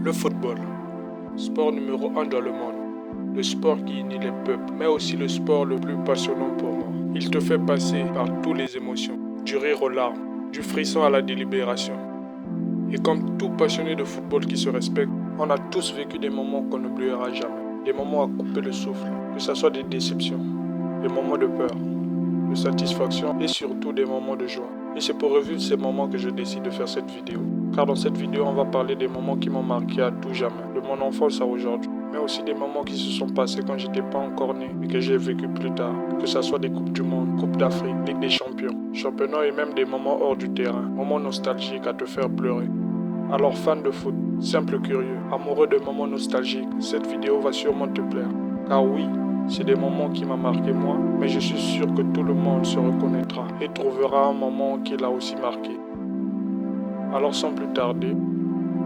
Le football, sport numéro 1 dans le monde. Le sport qui unit les peuples, mais aussi le sport le plus passionnant pour moi. Il te fait passer par toutes les émotions, du rire aux larmes, du frisson à la délibération. Et comme tout passionné de football qui se respecte, on a tous vécu des moments qu'on n'oubliera jamais. Des moments à couper le souffle, que ce soit des déceptions, des moments de peur, de satisfaction et surtout des moments de joie. Et c'est pour revivre ces moments que je décide de faire cette vidéo. Car dans cette vidéo, on va parler des moments qui m'ont marqué à tout jamais, de mon enfance à aujourd'hui. Mais aussi des moments qui se sont passés quand j'étais pas encore né et que j'ai vécu plus tard. Que ce soit des Coupes du Monde, Coupe d'Afrique, Ligue des Champions, championnats et même des moments hors du terrain. Moments nostalgiques à te faire pleurer. Alors fan de foot, simple curieux, amoureux de moments nostalgiques, cette vidéo va sûrement te plaire. Car oui, c'est des moments qui m'ont marqué moi, mais je suis sûr que tout le monde se reconnaîtra et trouvera un moment qui l'a aussi marqué. Alors sans plus tarder,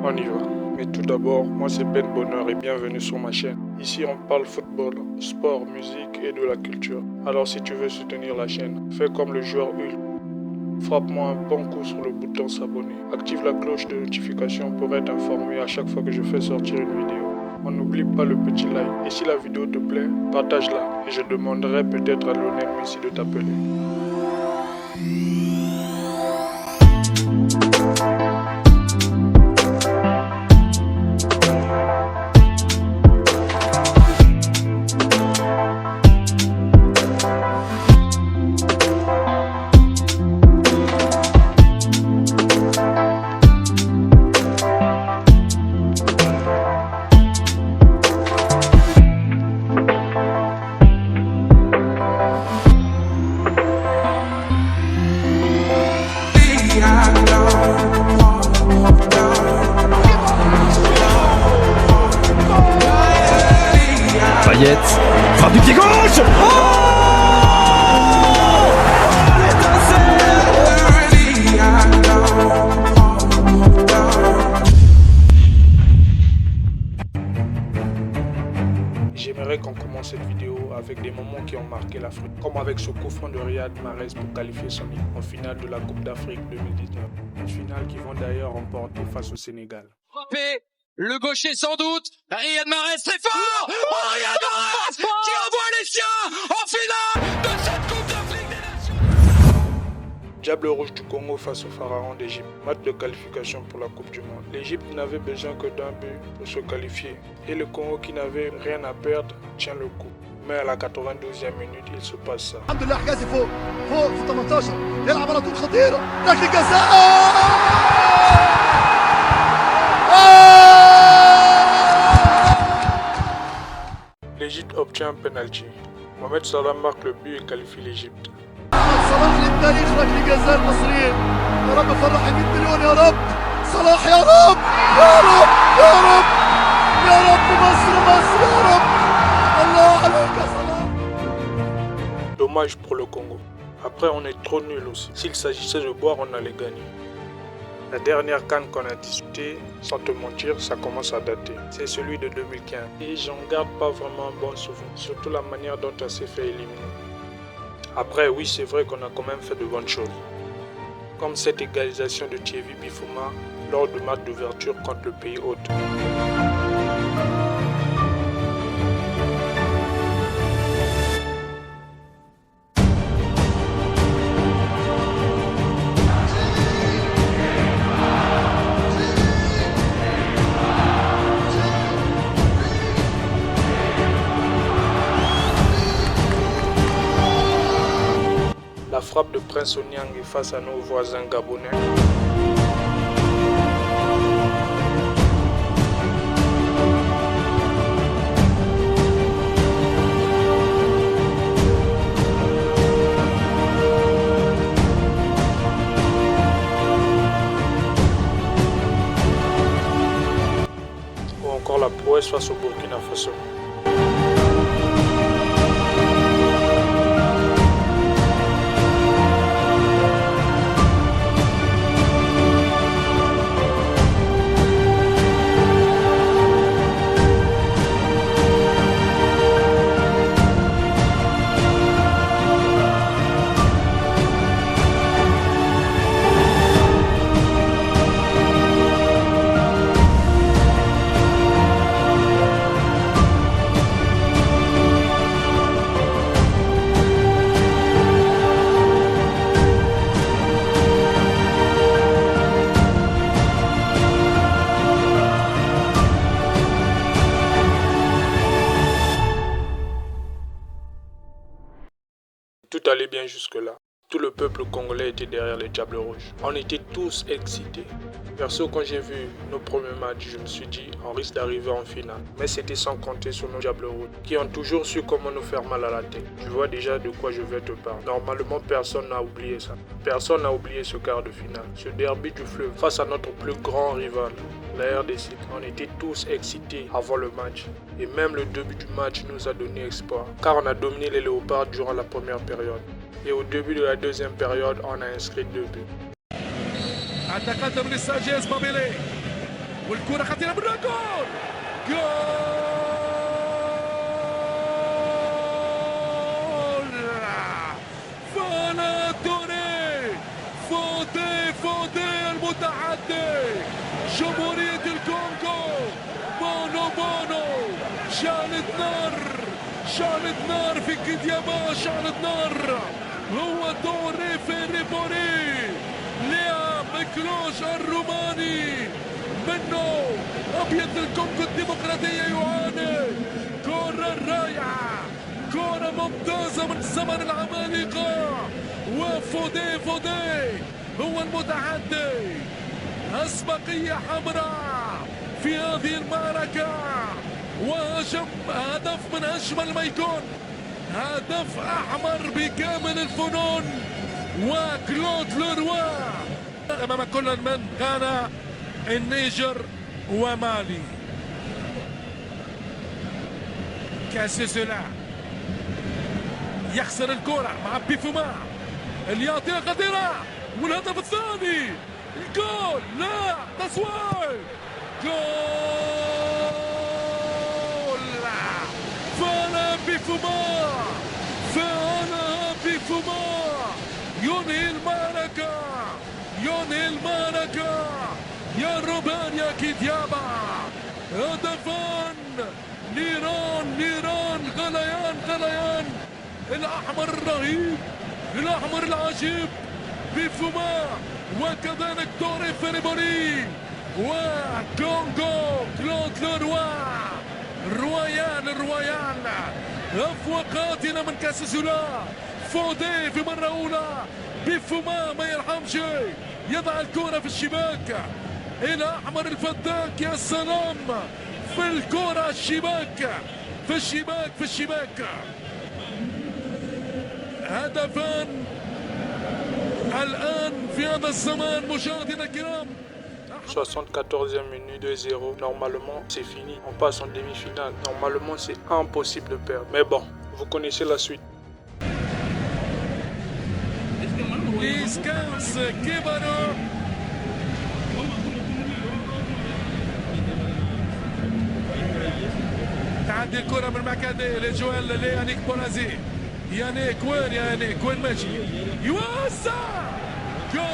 on y va. Mais tout d'abord, moi c'est Ben Bonheur et bienvenue sur ma chaîne. Ici on parle football, sport, musique et de la culture. Alors si tu veux soutenir la chaîne, fais comme le joueur Hulk. Frappe-moi un bon coup sur le bouton s'abonner. Active la cloche de notification pour être informé à chaque fois que je fais sortir une vidéo. On n'oublie pas le petit like. Et si la vidéo te plaît, partage-la. Et je demanderai peut-être à Lionel Messi de t'appeler. Payet, frappe du pied gauche. J'aimerais qu'on commence cette vidéo avec des moments qui ont marqué l'Afrique, comme avec ce coup franc de Riyad Mahrez pour qualifier son équipe en finale de la Coupe d'Afrique 2019. Une finale qu'ils vont d'ailleurs remporter face au Sénégal. Frappé, le gaucher sans doute, Riyad Mahrez très fort. Oh, Riyad Mahrez qui envoie les siens en finale de cette Coupe d'Afrique des Nations. Diable rouge du Congo face au Pharaon d'Égypte. Match de qualification pour la Coupe du Monde. L'Égypte n'avait besoin que d'un but pour se qualifier. Et le Congo qui n'avait rien à perdre tient le coup. Mais à la 92e minute, il se passe ça. الحمد لله حجازي فوق في 18 يلعب على طول خطيره ركله جزاء L'Égypte obtient un penalty. Mohamed Salah marque le but et qualifie l'Égypte. صلاح للتاريخ ركله جزاء المصريين يا رب فرح 100 مليون يا رب صلاح يا رب يا رب يا رب يا رب مصر مصر يا رب الله عليك يا صلاح. Dommage pour le Congo. Après, on est trop nul aussi. S'il s'agissait de boire, on allait gagner. La dernière CAN qu'on a disputée, sans te mentir, ça commence à dater. C'est celui de 2015. Et j'en garde pas vraiment un bon souvenir, surtout la manière dont on s'est fait éliminer. Après, oui, c'est vrai qu'on a quand même fait de bonnes choses. Comme cette égalisation de Thierry Bifouma lors du match d'ouverture contre le pays hôte. La frappe de Prince Onyang face à nos voisins gabonais. Ou encore la prouesse face au Burkina Faso. allait bien jusque-là. Tout le peuple congolais était derrière les Diables Rouges. On était tous excités. Perso, quand j'ai vu nos premiers matchs, je me suis dit, on risque d'arriver en finale. Mais c'était sans compter sur nos Diables Rouges, qui ont toujours su comment nous faire mal à la tête. Tu vois déjà de quoi je vais te parler. Normalement, personne n'a oublié ça. Personne n'a oublié ce quart de finale. Ce derby du fleuve face à notre plus grand rival, la RDC. On était tous excités avant le match. Et même le début du match nous a donné espoir. Car on a dominé les Léopards durant la première période. Et au début de la deuxième période, on a inscrit 2 buts. تقدم للساجيز بابيلي والكرة خطيرة من الجول جول فانا توري فودي المتحدي جمهورية الكونغو بونو شعلت نار في كديابا شعلت نار هو توري فيريبوري كلوش الروماني منه أبيض الكونغو الديمقراطية يعاني كرة رائعة كرة ممتازة من زمن العمالقة وفودي هو المتحدي أسبقية حمراء في هذه المعركة وهجم هدف من أجمل ما يكون هدف أحمر بكامل الفنون وكلود لوروا أمام كل من غانا النيجر ومالي كاسيسولا يخسر الكرة مع بيفوما اللي يعطيها خطيرة والهدف الثاني الجول لا تصوير جول فانا بيفوما ينهي المعركة يا روبان يا كيديابا هدفان نيران غليان الأحمر الرهيب الأحمر العجيب بيفوما وكذلك دوري فيريبوري وكونغو كلود لوروا الرويال أفوى قاتلة من كاسيسولا فودي في مرة أولى بيفوما ما يرحمش يضع الكرة في الشباك الأحمر الفتاك يا سلام في الكرة في الشباك هدفان الآن في هذا الزمان مشاهدينا الكرام 74e minute 2-0. Normalement, c'est fini. On passe en demi-finale. Normalement, c'est impossible de perdre. Mais bon, vous connaissez la suite. إسكانس كيبانو تعدي الكرة من مكادي لجوال ليانيك بولازي يانيك وين ماشي يوسع جول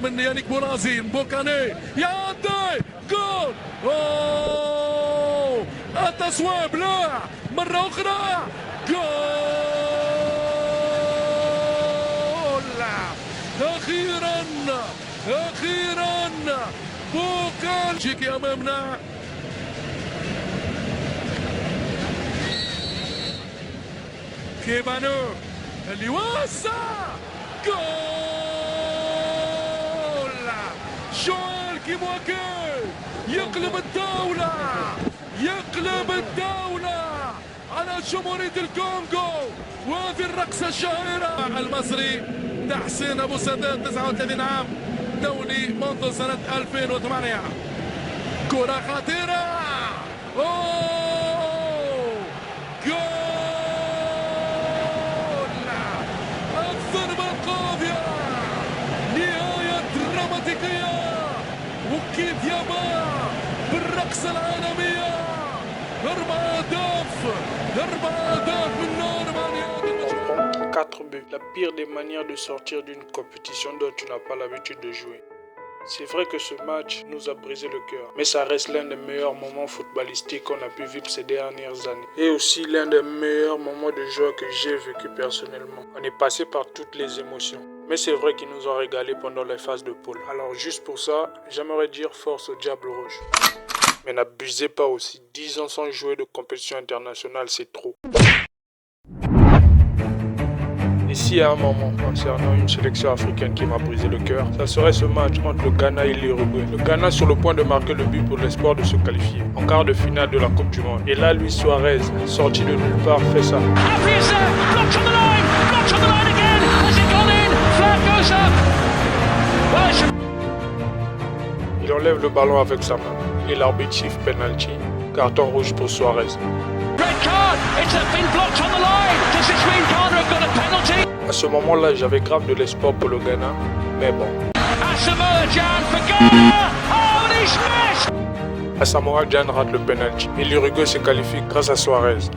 من يانيك بولازي بوكاني يعدي جول اوه التصويب لا مرة أخرى جول أخيرا بوكال شيكي أمامنا كيبانو اللي وسع جول جوال كيمواكي يقلب الدولة على جمهورية الكونغو وهذه الرقصة الشهيرة المصري تحسين أبو سداد 39 عام دولي منذ سنة 2008 كرة خطيرة جول الضربة القاضية نهاية دراماتيكية وكيديابا بالرقصة العالمية 4 أهداف من نار 4 buts. La pire des manières de sortir d'une compétition dont tu n'as pas l'habitude de jouer. C'est vrai que ce match nous a brisé le cœur, mais ça reste l'un des meilleurs moments footballistiques qu'on a pu vivre ces dernières années. Et aussi l'un des meilleurs moments de joie que j'ai vécu personnellement. On est passé par toutes les émotions. Mais c'est vrai qu'ils nous ont régalé pendant les phases de poule. Alors juste pour ça, j'aimerais dire force au Diable Rouge. Mais n'abusez pas aussi, 10 ans sans jouer de compétition internationale, c'est trop. Et s'il y a un moment concernant une sélection africaine qui m'a brisé le cœur, ça serait ce match entre le Ghana et l'Uruguay. Le Ghana sur le point de marquer le but pour l'espoir de se qualifier en quart de finale de la Coupe du Monde. Et là, Luis Suarez, sorti de nulle part, fait ça. Il enlève le ballon avec sa main et l'arbitre siffle penalty, carton rouge pour Suarez. À ce moment-là, j'avais grave de l'espoir pour le Ghana, mais bon. Asamoah Gyan rate le penalty et l'Uruguay se qualifie grâce à Suarez.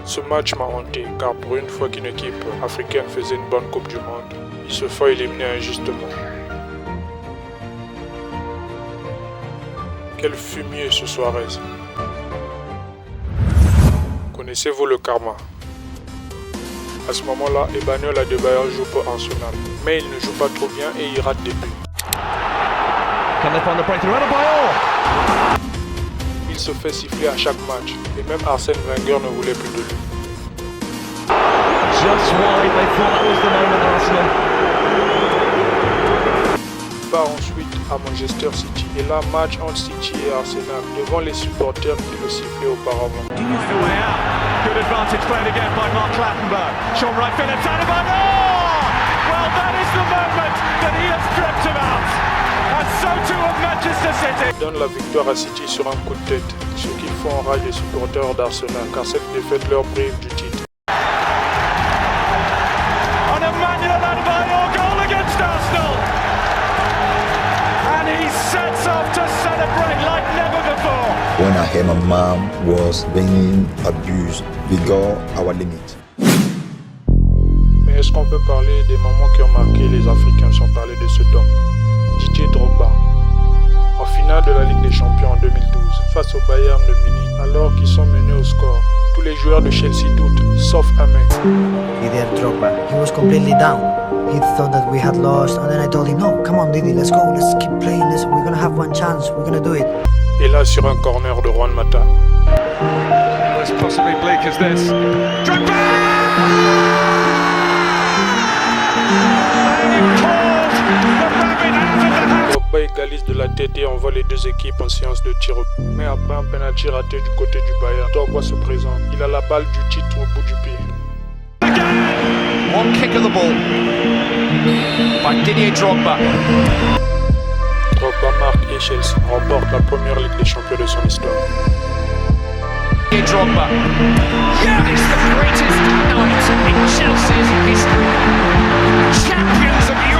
Ce match m'a hanté car pour une fois qu'une équipe africaine faisait une bonne Coupe du Monde, il se fait éliminer injustement. Quel fumier ce Suarez. Connaissez-vous le karma? À ce moment-là, Emmanuel Adebayor joue pour Arsenal, mais il ne joue pas trop bien et il rate des buts. Il se fait siffler à chaque match et même Arsène Wenger ne voulait plus de lui. Just wide, they thought that was the moment, Arsenal. Il part ensuite à Manchester City et là, match entre City et Arsenal devant les supporters qui le sifflaient auparavant. Good advantage played again by Mark Clattenburg. Sean Wright Phillips out of it. Well, that is the moment that he has dreamt about. And so too of Manchester City. Il donne la victoire à City sur un coup de tête, ce qui fait enrage les supporters d'Arsenal car cette défaite leur prive du titre. An Emmanuel Adebayor goal against Arsenal. And he sets off to celebrate like never before. When I heard my mom was being abused, we go our limit. Mais est-ce qu'on peut parler des moments qui ont marqué les Africains sans parler de cet homme? Didier Drogba. En finale de la Ligue des Champions en 2012, face au Bayern de Munich, alors qu'ils sont menés au score, tous les joueurs de Chelsea doutent, sauf un mec. Didier Drogba, he was completely down. He thought that we had lost, and then I told him, no, come on Didi, let's go, let's keep playing, we're gonna have one chance, we're gonna do it. Et là, sur un corner de Juan Mata. As possibly bleak as this. Drogba! Drogba égalise de la tête et envoie les deux équipes en séance de tir. Mais après un penalty raté du côté du Bayern, Drogba se présente. Il a la balle du titre au bout du pied. One kick of the ball by Didier Drogba. Drogba marque et Chelsea remporte la première Ligue des Champions de son histoire. Didier Drogba. Yeah, it's the greatest night in Chelsea's history. Champions of Europe.